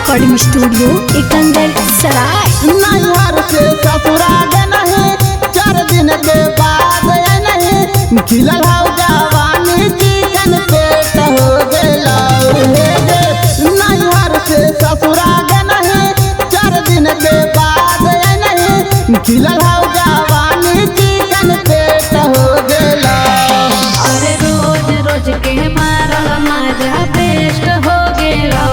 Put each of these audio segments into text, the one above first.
Recording studio Ekangar सराय। नैहर से ससुराल नहीं 4 दिन के बाद नहीं खिलल हौ जवानी चिकन पेट हो गेला। नैहर से ससुराल नहीं 4 दिन के बाद नहीं खिलल हौ जवानी चिकन पेट हो गेला। अरे रोज रोज के मारा मजा बेस्ट हो गेला।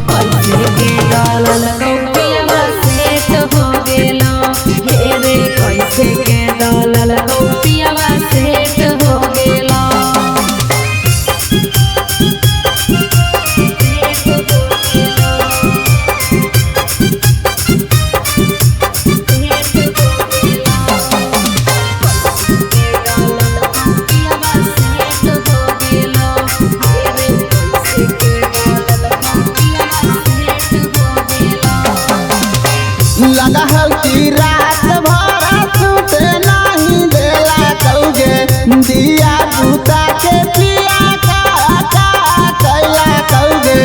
पैसे के डालल कौपिया सेट हो गेला। हे रे पैसे के डालल कौपिया सेट हो गेला। लगा है कि रात भर सुते नहीं देला कौगे दिया बूता के पिया का कैला कौगे।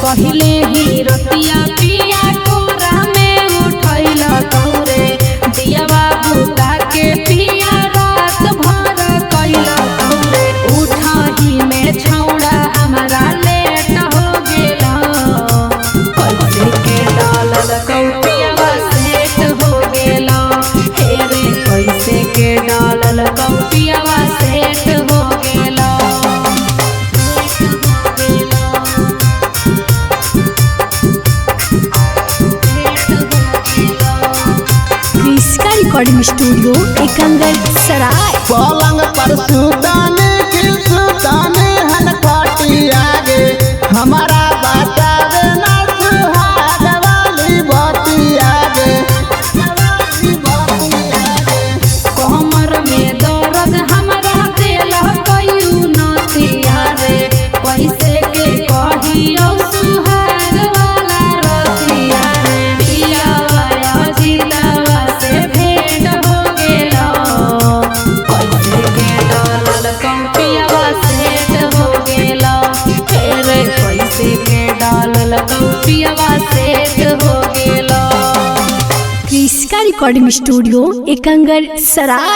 पहिले ही रतिया पिया कोरा में उठैला कौरे दिया बूता के पिया रात भर कैला कौरे। उठाही में छौड़ा हमारा लेट हो गेला। पैसे के डालल कौपिया सेट हो गेला। हे रे पैसे के डालल कौपिया सेट हो गेला। इसका रिकॉर्डिंग स्टूडियो एकंगर सराय। पलंग पर सुताने की सुताने हन खटिया गे हमारा बतावे ना सुहाग वाली बतिया गे। कमर में दर्द हमरा देला कयू नतिया रे। पैसे के कहियो सुहाग वाला रतिया रे। पियावा जितावा से भेंट हो गेला। पैसे के डालल कौपियावा सेट हो गेला। रे पैसे के डालल कौपियावा सेट हो गेला। इसका रिकॉर्डिंग स्टूडियो एकंगर सराय।